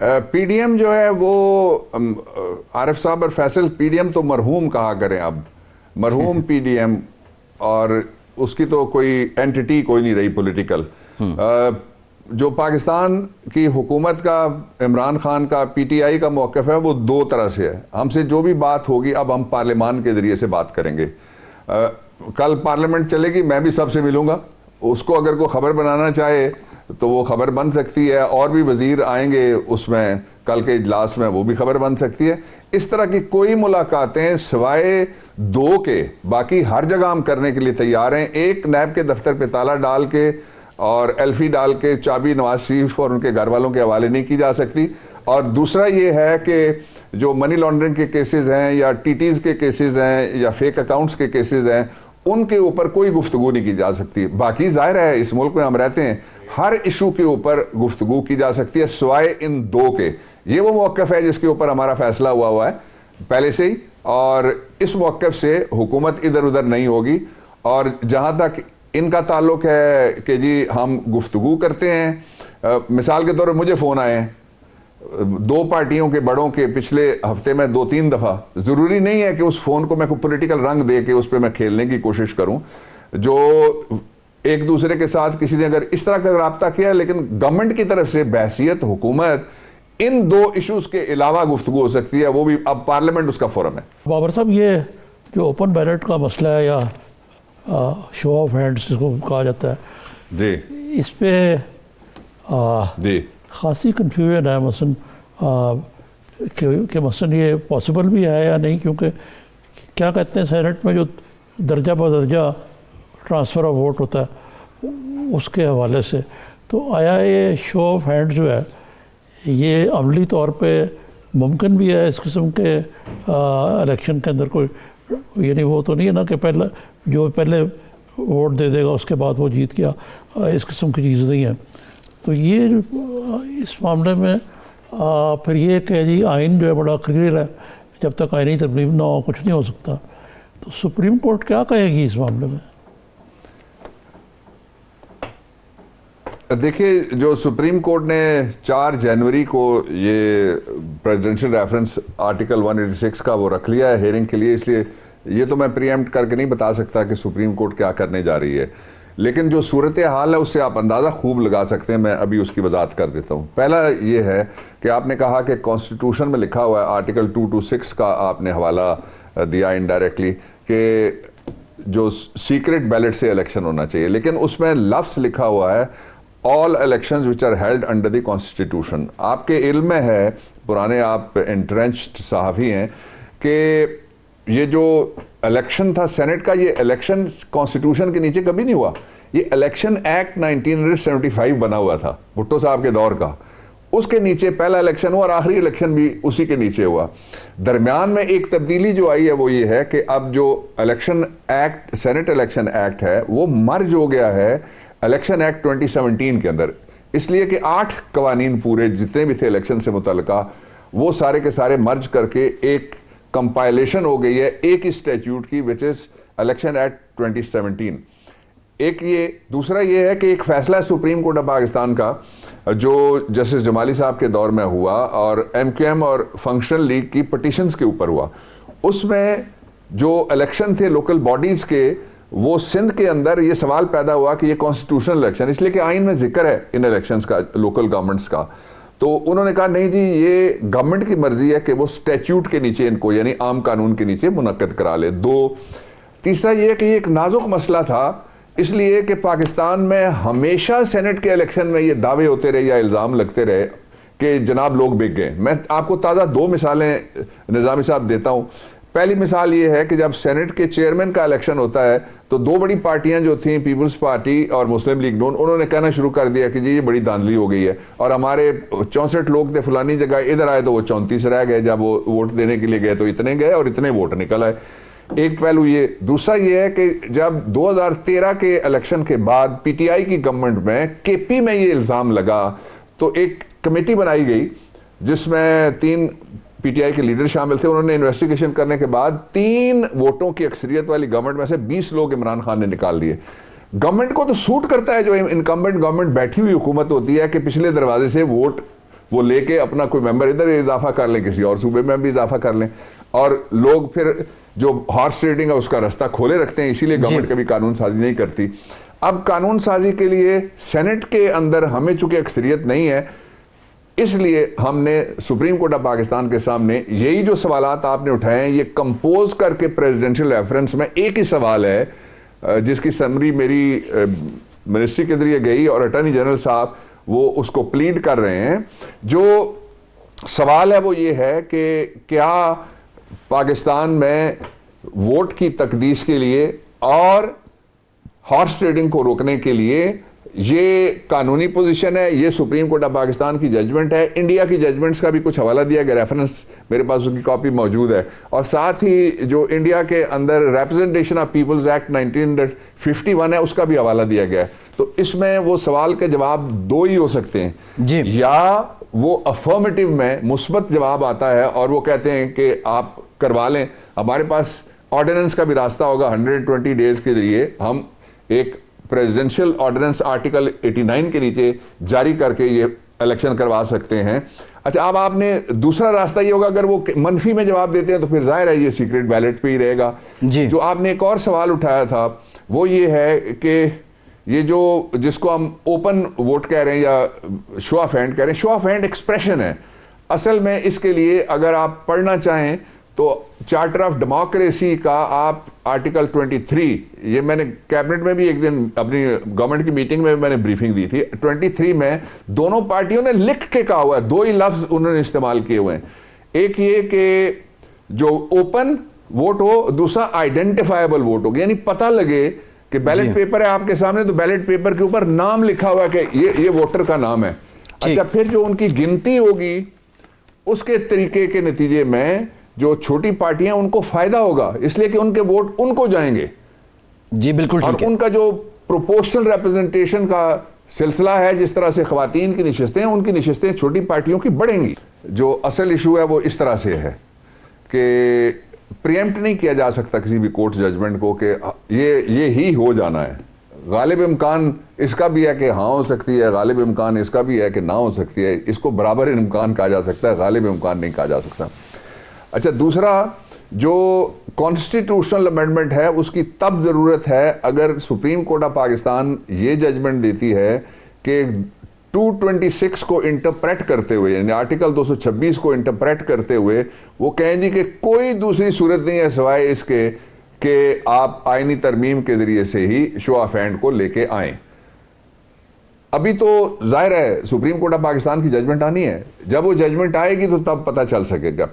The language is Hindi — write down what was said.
पीडीएम जो है वो आरिफ साहब और फैसल, पीडीएम तो मरहूम कहा करें अब, मरहूम पीडीएम, और उसकी तो कोई एंटिटी कोई नहीं रही पॉलिटिकल। जो पाकिस्तान की हुकूमत का, इमरान खान का, पीटीआई का मौक़िफ़ है वो दो तरह से है। हमसे जो भी बात होगी अब हम पार्लियामान के ज़रिए से बात करेंगे। कल पार्लियामेंट चलेगी, मैं भी सबसे मिलूंगा, उसको अगर कोई ख़बर बनाना चाहे तो वो खबर बन सकती है, और भी वज़ीर आएंगे उसमें कल के इजलास में, वो भी खबर बन सकती है। इस तरह की कोई मुलाकातें सिवाय दो के बाकी हर जगह हम करने के लिए तैयार हैं। एक, नैब के दफ्तर पे ताला डाल के और एल्फी डाल के चाबी नवाज शरीफ और उनके घर वालों के हवाले नहीं की जा सकती। और दूसरा ये है कि जो मनी लॉन्ड्रिंग के केसेस हैं या टीटीज़ के केसेस हैं या फेक अकाउंट्स के केसेस हैं, उनके ऊपर कोई गुफ्तगू नहीं की जा सकती। बाकी जाहिर है इस मुल्क में हम रहते हैं, हर इशू के ऊपर गुफ्तगू की जा सकती है सिवाय इन दो के। ये वो मौक़िफ़ है जिसके ऊपर हमारा फैसला हुआ है पहले से ही, और इस मौक़िफ़ से हुकूमत इधर उधर नहीं होगी। और जहाँ तक इनका ताल्लुक है कि जी हम गुफ्तगू करते हैं, मिसाल के तौर पर मुझे फ़ोन आए हैं दो पार्टियों के बड़ों के पिछले हफ्ते में 2-3 दफ़ा। ज़रूरी नहीं है कि उस फ़ोन को मैं कोई पॉलिटिकल रंग दे के उस पर मैं खेलने की कोशिश करूं। जो एक दूसरे के साथ किसी ने अगर इस तरह का रब्ता किया, लेकिन गवर्नमेंट की तरफ से बहसियत हुकूमत इन दो इशूज़ के अलावा गुफ्तगू हो सकती है, वो भी अब पार्लियामेंट उसका फोरम है। बाबर साहब, ये जो ओपन बैलेट का मसला है या शो ऑफ हैंड्स जिसको कहा जाता है जी, इस पे जी खासी कन्फ्यूजन है मसन कि मसन ये पॉसिबल भी है या नहीं, क्योंकि क्या कहते हैं सेनेट में जो दर्जा बदर्जा ट्रांसफ़र ऑफ वोट होता है उसके हवाले से, तो आया ये शो ऑफ हैंड जो है ये अमली तौर पे मुमकिन भी है इस किस्म के इलेक्शन के अंदर? कोई यानी वो तो नहीं है ना कि पहले वोट दे देगा उसके बाद वो जीत गया, इस किस्म की चीज़ नहीं है। तो ये इस मामले में फिर ये कि जी आइन जो है बड़ा क्लियर है, जब तक आइनी तरमीम ना हो कुछ नहीं हो सकता। तो सुप्रीम कोर्ट क्या कहेगी इस मामले में? देखिए, जो सुप्रीम कोर्ट ने 4 जनवरी को ये प्रेसिडेंशियल रेफरेंस आर्टिकल 186 का वो रख लिया है हेयरिंग के लिए, इसलिए ये तो मैं प्रीएम्प्ट करके नहीं बता सकता कि सुप्रीम कोर्ट क्या करने जा रही है, लेकिन जो सूरत हाल है उससे आप अंदाज़ा खूब लगा सकते हैं। मैं अभी उसकी वजाहत कर देता हूँ। पहला ये है कि आपने कहा कि कॉन्स्टिट्यूशन में लिखा हुआ है, आर्टिकल 226 का आपने हवाला दिया इनडायरेक्टली, कि जो सीक्रेट बैलेट से इलेक्शन होना चाहिए, लेकिन उसमें लफ्ज़ लिखा हुआ है all elections which are held under the constitution. आपके इल्म में है, पुराने आप एंट्रेंच्ड सहाफ़ी हैं, कि ये जो इलेक्शन था सेनेट का, ये इलेक्शन कॉन्स्टिट्यूशन के नीचे कभी नहीं हुआ। ये इलेक्शन एक्ट 1975 बना हुआ था भुट्टो साहब के दौर का, उसके नीचे पहला इलेक्शन हुआ और आखिरी इलेक्शन भी उसी के नीचे हुआ। दरमियान में एक तब्दीली जो आई है वो ये है कि अब जो election act, senate election act है, वो मर्ज हो गया है इलेक्शन एक्ट 2017 के अंदर, इसलिए कि 8 कवानीन पूरे जितने भी थे इलेक्शन से मुतल्लिका, वो सारे के सारे मर्ज करके एक कंपाइलेशन हो गई है एक ही स्टैट्यूट की, विच इज इलेक्शन एक्ट 2017। एक ये, दूसरा ये है कि एक फैसला सुप्रीम कोर्ट ऑफ पाकिस्तान का जो जस्टिस जमाली साहब के दौर में हुआ और एमक्यूएम और फंक्शनल लीग की पटिशंस के ऊपर हुआ, उसमें जो इलेक्शन थे लोकल बॉडीज के, वो सिंध के अंदर ये सवाल पैदा हुआ कि ये कॉन्स्टिट्यूशनल इलेक्शन, इसलिए कि आइन में जिक्र है इन इलेक्शंस का, लोकल गवर्नमेंट्स का, तो उन्होंने कहा नहीं जी ये गवर्नमेंट की मर्जी है कि वो स्टैट्यूट के नीचे इनको, यानी आम कानून के नीचे मुनक्कद करा ले। 2, तीसरा ये कि ये एक नाजुक मसला था, इसलिए कि पाकिस्तान में हमेशा सेनेट के इलेक्शन में ये दावे होते रहे या इल्ज़ाम लगते रहे कि जनाब लोग बिक गए। मैं आपको ताज़ा 2 मिसालें निज़ामी साहब देता हूँ। पहली मिसाल ये है कि जब सेनेट के चेयरमैन का इलेक्शन होता है तो 2 बड़ी पार्टियां जो थीं, पीपल्स पार्टी और मुस्लिम लीग नून, उन्होंने कहना शुरू कर दिया कि जी ये बड़ी धांधली हो गई है और हमारे 64 लोग थे फलानी जगह, इधर आए तो वो 34 रह गए, जब वो वोट देने के लिए गए तो इतने गए और इतने वोट निकल आए। एक पहलू ये। दूसरा ये है कि जब 2013 के इलेक्शन के बाद पीटीआई की गवर्नमेंट में केपी में ये इल्ज़ाम लगा तो एक कमेटी बनाई गई जिसमें 3 पीटीआई के लीडर शामिल थे। उन्होंने इन्वेस्टिगेशन करने के बाद 3 वोटों की अक्सरियत वाली गवर्नमेंट में से 20 लोग इमरान खान ने निकाल दिए। गवर्नमेंट को तो सूट करता है, जो इनकम्बेंट गवर्नमेंट बैठी हुई हुकूमत होती है, कि पिछले दरवाजे से वोट वो लेके अपना कोई मेंबर इधर इजाफा कर लें, किसी और सूबे में भी इजाफा कर लें, और लोग फिर जो हॉर्स ट्रेडिंग है उसका रास्ता खोले रखते हैं। इसीलिए गवर्नमेंट कभी कानून साजी नहीं करती। अब कानून साजी के लिए सेनेट के अंदर हमें चूंकि अक्सरियत नहीं है, इसलिए हमने सुप्रीम कोर्ट ऑफ पाकिस्तान के सामने यही जो सवालात आपने उठाए हैं ये कंपोज करके प्रेसिडेंशियल रेफरेंस में एक ही सवाल है जिसकी समरी मेरी मिनिस्ट्री के जरिए गई और अटॉर्नी जनरल साहब वो उसको प्लीड कर रहे हैं। जो सवाल है वो ये है कि क्या पाकिस्तान में वोट की तकदीस के लिए और हॉर्स ट्रेडिंग को रोकने के लिए ये कानूनी पोजीशन है, ये सुप्रीम कोर्ट ऑफ पाकिस्तान की जजमेंट है। इंडिया की जजमेंट्स का भी कुछ हवाला दिया गया, रेफरेंस मेरे पास उसकी कॉपी मौजूद है, और साथ ही जो इंडिया के अंदर रिप्रेजेंटेशन ऑफ पीपल्स एक्ट 1951 है उसका भी हवाला दिया गया है। तो इसमें वो सवाल के जवाब दो ही हो सकते हैं जी। या वो अफर्मेटिव में मुस्बत जवाब आता है और वो कहते हैं कि आप करवा लें, हमारे पास ऑर्डिनेंस का भी रास्ता होगा, 120 डेज के जरिए हम एक प्रेसिडेंशियल ऑर्डिनेंस आर्टिकल 89 के नीचे जारी करके ये इलेक्शन करवा सकते हैं। अच्छा, अब आपने दूसरा रास्ता ये होगा, अगर वो मनफी में जवाब देते हैं तो फिर जाहिर है ये सीक्रेट बैलेट पे ही रहेगा जी। जो आपने एक और सवाल उठाया था वो ये है कि ये जो जिसको हम ओपन वोट कह रहे हैं या शो ऑफ हैंड कह रहे हैं, शो ऑफ हैंड एक्सप्रेशन है। असल में इसके लिए अगर आप पढ़ना चाहें तो चार्टर ऑफ डेमोक्रेसी का आप आर्टिकल 23, ये मैंने कैबिनेट में भी एक दिन अपनी गवर्नमेंट की मीटिंग में मैंने ब्रीफिंग दी थी, 23 में दोनों पार्टियों ने लिख के कहा हुआ है, दो ही लफ्ज उन्होंने इस्तेमाल किए हुए हैं। एक ये कि जो ओपन वोट हो, दूसरा आइडेंटिफाइबल वोट हो, यानी पता लगे कि बैलेट पेपर है आपके सामने तो बैलेट पेपर के ऊपर नाम लिखा हुआ है कि ये वोटर का नाम है। अच्छा, फिर जो उनकी गिनती होगी उसके तरीके के नतीजे में जो छोटी पार्टियां उनको फायदा होगा, इसलिए कि उनके वोट उनको जाएंगे जी। बिल्कुल और ठीक है। उनका जो प्रोपोर्शनल रिप्रेजेंटेशन का सिलसिला है, जिस तरह से खवातीन की नशिस्तें हैं, उनकी नशिस्तें छोटी पार्टियों की बढ़ेंगी। जो असल इशू है वो इस तरह से है कि प्रीएम्प्ट नहीं किया जा सकता किसी भी कोर्ट जजमेंट को कि ये ही हो जाना है। गालिब इम्कान इसका भी है कि हाँ हो सकती है, गालिब इम्कान इसका भी है कि ना हो सकती है। इसको बराबर इम्कान कहा जा सकता है, गालिब इम्कान नहीं कहा जा सकता। अच्छा, दूसरा जो कॉन्स्टिट्यूशनल अमेंडमेंट है उसकी तब ज़रूरत है अगर सुप्रीम कोर्ट ऑफ पाकिस्तान ये जजमेंट देती है कि 226 को इंटरप्रेट करते हुए, यानी आर्टिकल 226 को इंटरप्रेट करते हुए वो कहें जी कि कोई दूसरी सूरत नहीं है सिवाय इसके कि आप आईनी तरमीम के जरिए से ही शो ऑफ हैंड को लेके आएं। अभी तो जाहिर है सुप्रीम कोर्ट ऑफ पाकिस्तान की जजमेंट आनी है, जब वो जजमेंट आएगी तो तब पता चल सकेगा।